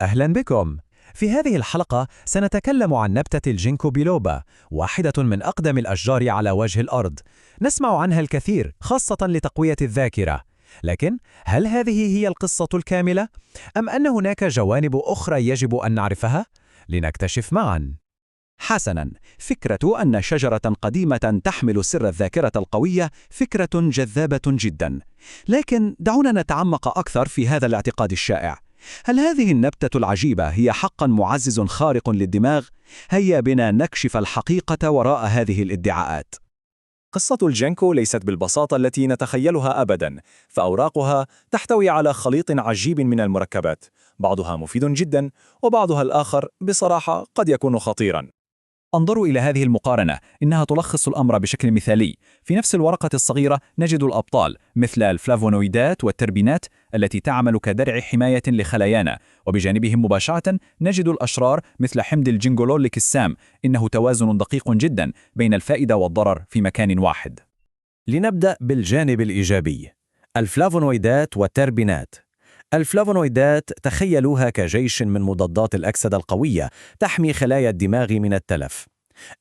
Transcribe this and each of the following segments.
أهلا بكم. في هذه الحلقة سنتكلم عن نبتة الجينكو بيلوبا، واحدة من أقدم الأشجار على وجه الأرض. نسمع عنها الكثير، خاصة لتقوية الذاكرة. لكن هل هذه هي القصة الكاملة؟ أم أن هناك جوانب أخرى يجب أن نعرفها؟ لنكتشف معا. حسناً، فكرة أن شجرة قديمة تحمل سر الذاكرة القوية فكرة جذابة جداً. لكن دعونا نتعمق أكثر في هذا الاعتقاد الشائع. هل هذه النبتة العجيبة هي حقاً معزز خارق للدماغ؟ هيا بنا نكشف الحقيقة وراء هذه الادعاءات. قصة الجينكو ليست بالبساطة التي نتخيلها أبداً، فأوراقها تحتوي على خليط عجيب من المركبات، بعضها مفيد جداً وبعضها الآخر بصراحة قد يكون خطيراً. انظروا إلى هذه المقارنة، إنها تلخص الأمر بشكل مثالي. في نفس الورقة الصغيرة نجد الأبطال مثل الفلافونويدات والتربينات التي تعمل كدرع حماية لخلايانا، وبجانبهم مباشرة نجد الأشرار مثل حمض الجينجولوليك السام. إنه توازن دقيق جدا بين الفائدة والضرر في مكان واحد. لنبدأ بالجانب الإيجابي، الفلافونويدات والتربينات. الفلافونويدات تخيلوها كجيش من مضادات الأكسدة القوية تحمي خلايا الدماغ من التلف.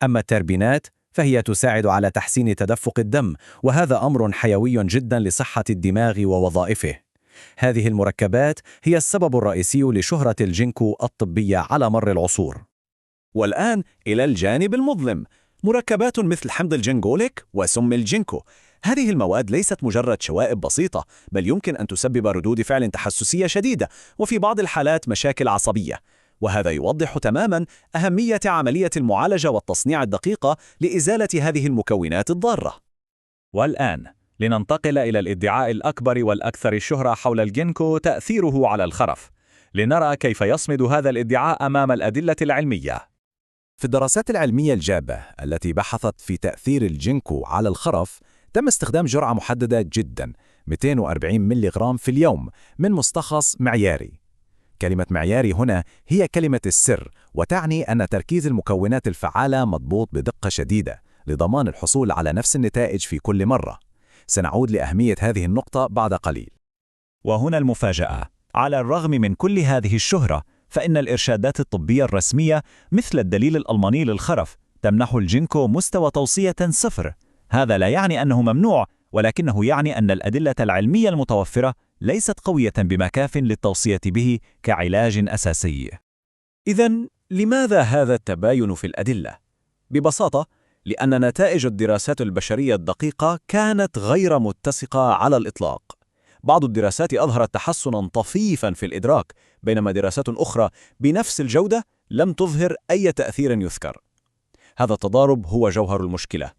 أما التربينات فهي تساعد على تحسين تدفق الدم، وهذا أمر حيوي جدا لصحة الدماغ ووظائفه. هذه المركبات هي السبب الرئيسي لشهرة الجينكو الطبية على مر العصور. والآن إلى الجانب المظلم، مركبات مثل حمض الجينجوليك وسم الجينكو. هذه المواد ليست مجرد شوائب بسيطة، بل يمكن أن تسبب ردود فعل تحسسية شديدة، وفي بعض الحالات مشاكل عصبية. وهذا يوضح تماماً أهمية عملية المعالجة والتصنيع الدقيقة لإزالة هذه المكونات الضارة. والآن لننتقل إلى الادعاء الأكبر والأكثر الشهرة حول الجينكو، تأثيره على الخرف. لنرى كيف يصمد هذا الادعاء أمام الأدلة العلمية. في الدراسات العلمية الجادة التي بحثت في تأثير الجينكو على الخرف، تم استخدام جرعة محددة جدا 240 ملغ في اليوم من مستخلص معياري. كلمة معياري هنا هي كلمة السر، وتعني أن تركيز المكونات الفعالة مضبوط بدقة شديدة لضمان الحصول على نفس النتائج في كل مرة. سنعود لأهمية هذه النقطة بعد قليل. وهنا المفاجأة: على الرغم من كل هذه الشهرة، فإن الإرشادات الطبية الرسمية مثل الدليل الألماني للخرف تمنح الجينكو مستوى توصية 0. هذا لا يعني أنه ممنوع، ولكنه يعني أن الأدلة العلمية المتوفرة ليست قوية بمكاف للتوصية به كعلاج أساسي. إذن لماذا هذا التباين في الأدلة؟ ببساطة، لأن نتائج الدراسات البشرية الدقيقة كانت غير متسقة على الإطلاق. بعض الدراسات أظهرت تحسناً طفيفاً في الإدراك، بينما دراسات أخرى بنفس الجودة لم تظهر أي تأثير يذكر. هذا التضارب هو جوهر المشكلة.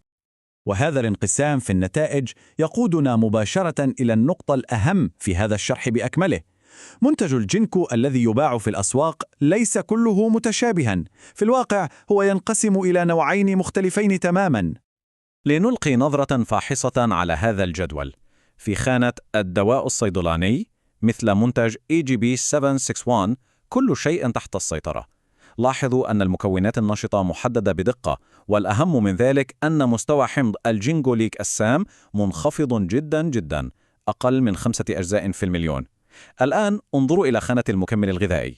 وهذا الانقسام في النتائج يقودنا مباشرة إلى النقطة الأهم في هذا الشرح بأكمله. منتج الجينكو الذي يباع في الأسواق ليس كله متشابها، في الواقع هو ينقسم إلى نوعين مختلفين تماما. لنلقي نظرة فاحصة على هذا الجدول. في خانة الدواء الصيدلاني مثل منتج EGB 761 كل شيء تحت السيطرة. لاحظوا أن المكونات النشطة محددة بدقة، والأهم من ذلك أن مستوى حمض الجينجوليك السام منخفض جدا، أقل من 5 أجزاء في المليون. الآن انظروا إلى خانة المكمل الغذائي.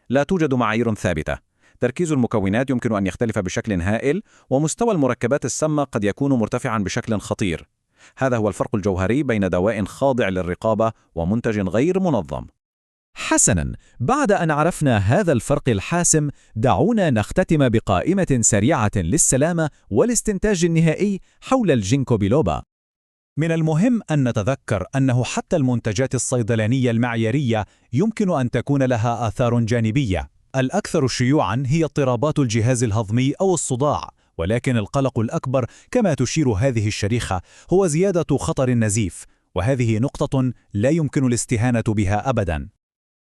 لا توجد معايير ثابتة. تركيز المكونات يمكن أن يختلف بشكل هائل، ومستوى المركبات السامة قد يكون مرتفعا بشكل خطير. هذا هو الفرق الجوهري بين دواء خاضع للرقابة ومنتج غير منظم. حسناً، بعد أن عرفنا هذا الفرق الحاسم، دعونا نختتم بقائمة سريعة للسلامة والاستنتاج النهائي حول الجينكو بيلوبا. من المهم أن نتذكر أنه حتى المنتجات الصيدلانية المعيارية يمكن أن تكون لها آثار جانبية. الأكثر شيوعاً هي اضطرابات الجهاز الهضمي أو الصداع، ولكن القلق الأكبر كما تشير هذه الشريحة هو زيادة خطر النزيف، وهذه نقطة لا يمكن الاستهانة بها أبداً.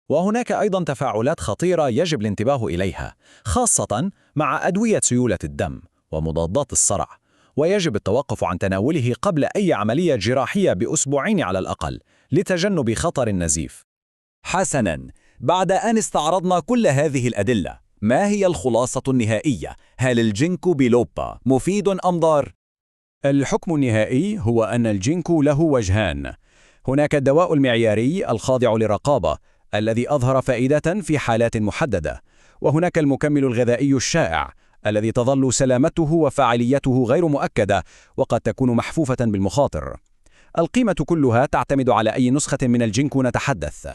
وهناك أيضاً تفاعلات خطيرة يجب الانتباه إليها، خاصة مع أدوية سيولة الدم ومضادات الصرع، ويجب التوقف عن تناوله قبل أي عملية جراحية بأسبوعين على الأقل لتجنب خطر النزيف. حسناً، بعد أن استعرضنا كل هذه الأدلة، ما هي الخلاصة النهائية؟ هل الجينكو بيلوبا مفيد أم ضار؟ الحكم النهائي هو أن الجينكو له وجهان. هناك الدواء المعياري الخاضع لرقابة الذي أظهر فائدة في حالات محددة، وهناك المكمل الغذائي الشائع الذي تظل سلامته وفاعليته غير مؤكدة وقد تكون محفوفة بالمخاطر. القيمة كلها تعتمد على أي نسخة من الجينكو نتحدث.